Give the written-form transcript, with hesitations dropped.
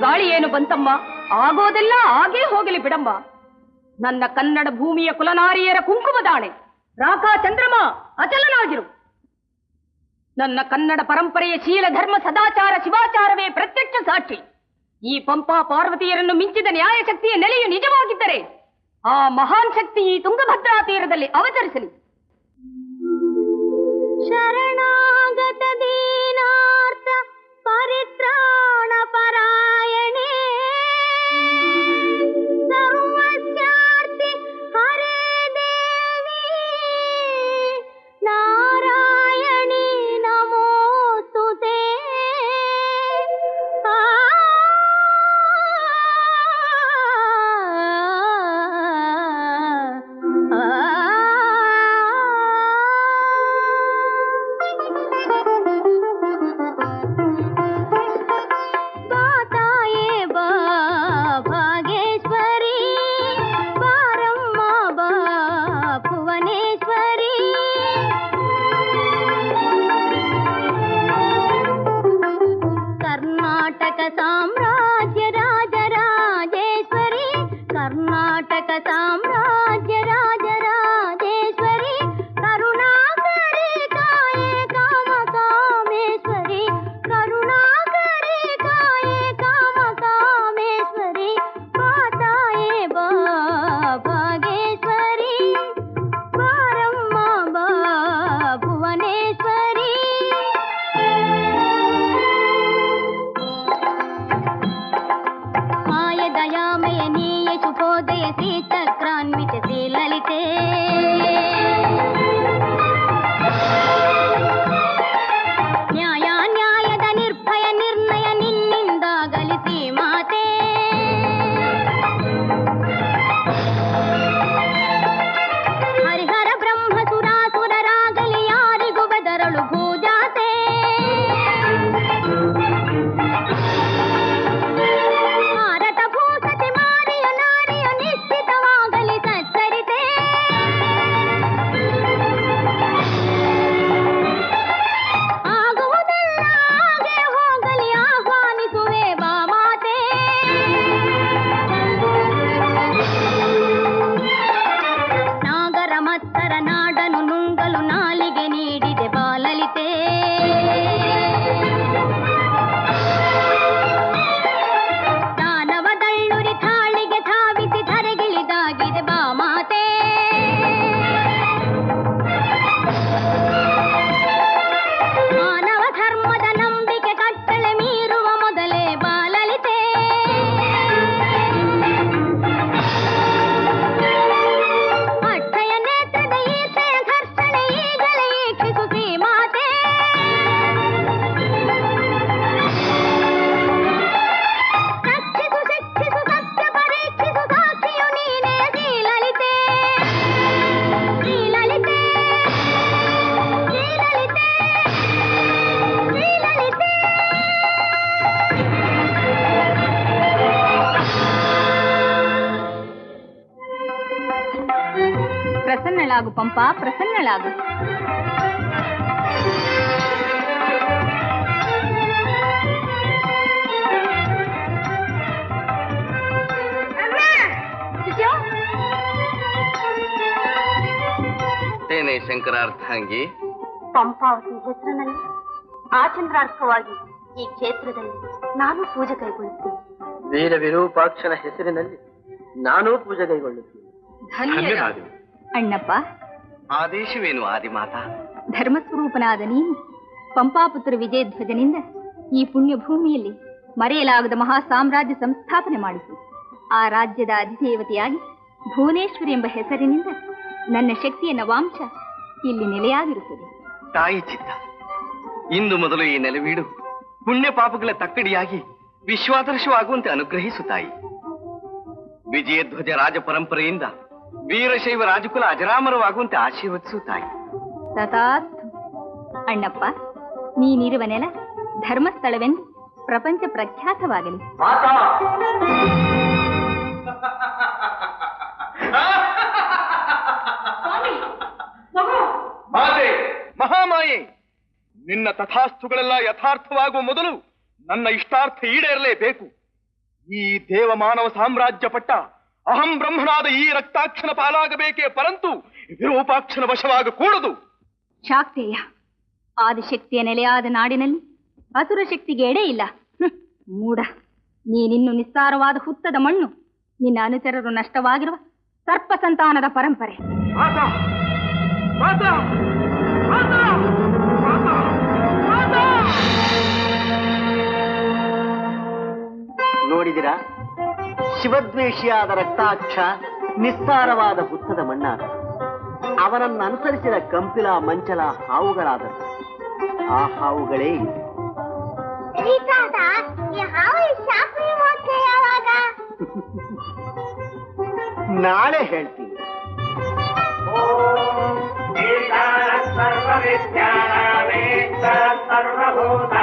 ಗಾಳಿ ಏನು ಬಂತಮ್ಮ, ಆಗೋದೆಲ್ಲ ಆಗೇ ಹೋಗಲಿ ಬಿಡಮ್ಮ. ನನ್ನ ಕನ್ನಡ ಭೂಮಿಯ ಕುಲನಾರಿಯರ ಕುಂಕುಮದಾಣೆ, ರಾಕಾ ಚಂದ್ರಮ ಅಚಲನಾಗಿರು. ನನ್ನ ಕನ್ನಡ ಪರಂಪರೆಯ ಶೀಲ ಧರ್ಮ ಸದಾಚಾರ ಶಿವಾಚಾರವೇ ಪ್ರತ್ಯಕ್ಷ ಸಾಕ್ಷಿ. ಈ ಪಂಪಾ ಪಾರ್ವತಿಯರನ್ನು ಮಿಂಚಿದ ನ್ಯಾಯಶಕ್ತಿಯ ನೆಲೆಯು ನಿಜವಾಗಿದ್ದರೆ ಆ ಮಹಾನ್ ಶಕ್ತಿ ಈ ತುಂಗಭದ್ರಾ ತೀರದಲ್ಲಿ ಅವತರಿಸಲಿ. ಶರಣಾಗತ ದೀನಾರ್ಥ ಪರಿತ್ರಾಣ ಪರಾಯಣೆ ಸರ್ವಸ್ಯಾರ್ಥಿ ಹರೇ ದೇವಿ ನಾರಾಯಣಿ ನಮೋಸ್ತುತೇ. ಸಾಮ್ರಾಜ್ಯ ರಾಜರಾಜೇಶ್ವರಿ, ಕರ್ನಾಟಕ ಸಾಮ್ರಾಜ್ಯ ರಾಜರಾಜೇಶ್ವರಿ, ಕರುಣಾಕರಿ ಕಾಯೇ ಕಾಮ ಕಾಮೇಶ್ವರಿ, ಕರುಣಾಕರಿ ಕಾಯೇ ಕಾಮ ಕಾಮೇಶ್ವರಿ, ಮಾತಾಯೇ ಬಾ ಭಾಗೇಶ್ವರಿ, ಬಾರಮ್ಮ ಬಾ ಭುವನೇಶ್ವರಿ. दयामय नीय शुभोदय श्रीचक्रान्वित श्रीललिते, न्यायद निर्भय निर्णय निन्निंदागಲಿ ಶ್ರೀಮಾತೆ. ಹರಿಹರ ಬ್ರಹ್ಮ ಸುರಾಸುರರಾಗಲಿ ಯಾರಿಗೂ ಬೆದರಳು ಭೂಜಾತೆ. ಪ್ರಸನ್ನಳಾಗು ಪಂಪಾ, ಪ್ರಸನ್ನಳಾಗು. ಏನೇ ಶಂಕರಾರ್ಥಾಂಗಿ, ಪಂಪಾವತಿ ಹೆಸರಿನಲ್ಲಿ ಆಚಂದ್ರಾರ್ಥವಾಗಿ ಈ ಕ್ಷೇತ್ರದಲ್ಲಿ ನಾನು ಪೂಜೆ ಕೈಗೊಳ್ಳುತ್ತೇನೆ. ವೀರ ವಿರೂಪಾಕ್ಷನ ಹೆಸರಿನಲ್ಲಿ ನಾನೂ ಪೂಜೆ ಕೈಗೊಳ್ಳುತ್ತೇನೆ. ಧನ್ಯವಾದ ಅಣ್ಣಪ್ಪ. ಆದೇಶವೇನು ಆದಿಮಾತಾ? ಧರ್ಮಸ್ವರೂಪನಾದ ನೀನು ಪಂಪಾಪುತ್ರ ವಿಜಯಧ್ವಜನಿಂದ ಈ ಪುಣ್ಯ ಭೂಮಿಯಲ್ಲಿ ಮರೆಯಲಾಗದ ಮಹಾ ಸಾಮ್ರಾಜ್ಯ ಸಂಸ್ಥಾಪನೆ ಮಾಡಿತು. ಆ ರಾಜ್ಯದ ಅಧಿದೇವತೆಯಾಗಿ ಭುವನೇಶ್ವರಿ ಎಂಬ ಹೆಸರಿನಿಂದ ನನ್ನ ಶಕ್ತಿಯ ನವಾಂಶ ಇಲ್ಲಿ ನೆಲೆಯಾಗಿರುತ್ತದೆ. ತಾಯಿ ಚಿತ್ತ, ಇಂದು ಮೊದಲು ಈ ನೆಲೆವೀಡು ಪುಣ್ಯ ಪಾಪಗಳ ತಕ್ಕಡಿಯಾಗಿ ವಿಶ್ವಾದರ್ಶವಾಗುವಂತೆ ಅನುಗ್ರಹಿಸು ತಾಯಿ. ವಿಜಯಧ್ವಜ ರಾಜ ಪರಂಪರೆಯಿಂದ ವೀರಶೈವ ರಾಜಕುಲ ಅಜರಾಮರವಾಗುವಂತೆ ಆಶೀರ್ವದಿಸು ತಾಯಿ. ತಥಾಸ್ತು. ಅಣ್ಣಪ್ಪ, ನೀನಿರುವ ನೆಲ ಧರ್ಮಸ್ಥಳವೆಂದು ಪ್ರಪಂಚ ಪ್ರಖ್ಯಾತವಾಗಲಿ. ಮಾತೆ ಮಹಾಮಾಯೆ, ನಿನ್ನ ತಥಾಸ್ತುಗಳೆಲ್ಲ ಯಥಾರ್ಥವಾಗುವ ಮೊದಲು ನನ್ನ ಇಷ್ಟಾರ್ಥ ಈಡೇರಲೇಬೇಕು. ಈ ದೇವಮಾನವ ಸಾಮ್ರಾಜ್ಯ ಪಟ್ಟ ಅಹಂ ಬ್ರಹ್ಮನಾದ ಈ ರಕ್ತಾಕ್ಷನ ಪಾಲಾಗಬೇಕೇ ಪರಂತು ವಿರೂಪಾಕ್ಷನ ವಶವಾಗಕೂಡದು. ಶಾಕ್ತೇಯ, ಆದಿಶಕ್ತಿಯ ನೆಲೆಯಾದ ನಾಡಿನಲ್ಲಿ ಅಸುರ ಶಕ್ತಿಗೆ ಎಡೆ ಇಲ್ಲ. ಮೂಢ, ನೀನಿನ್ನು ನಿಸ್ಸಾರವಾದ ಹುತ್ತದ ಮಣ್ಣು, ನಿನ್ನ ಅನುಚರರು ನಷ್ಟವಾಗಿರುವ ಸರ್ಪ ಸಂತಾನದ ಪರಂಪರೆ. ನೋಡಿದಿರಾ, ಶಿವದ್ವೇಷಿಯಾದ ರಕ್ತಾಕ್ಷ ನಿಸ್ಸಾರವಾದ ಹುತ್ತದ ಮಣ್ಣಾದ. ಅವನನ್ನು ಅನುಸರಿಸಿದ ಕಂಪಿಲ ಮಂಚಲ ಹಾವುಗಳಾದರು. ಆ ಹಾವುಗಳೇ ನಾಳೆ ಹೇಳ್ತೀನಿ. ಸರ್ವಭೂತ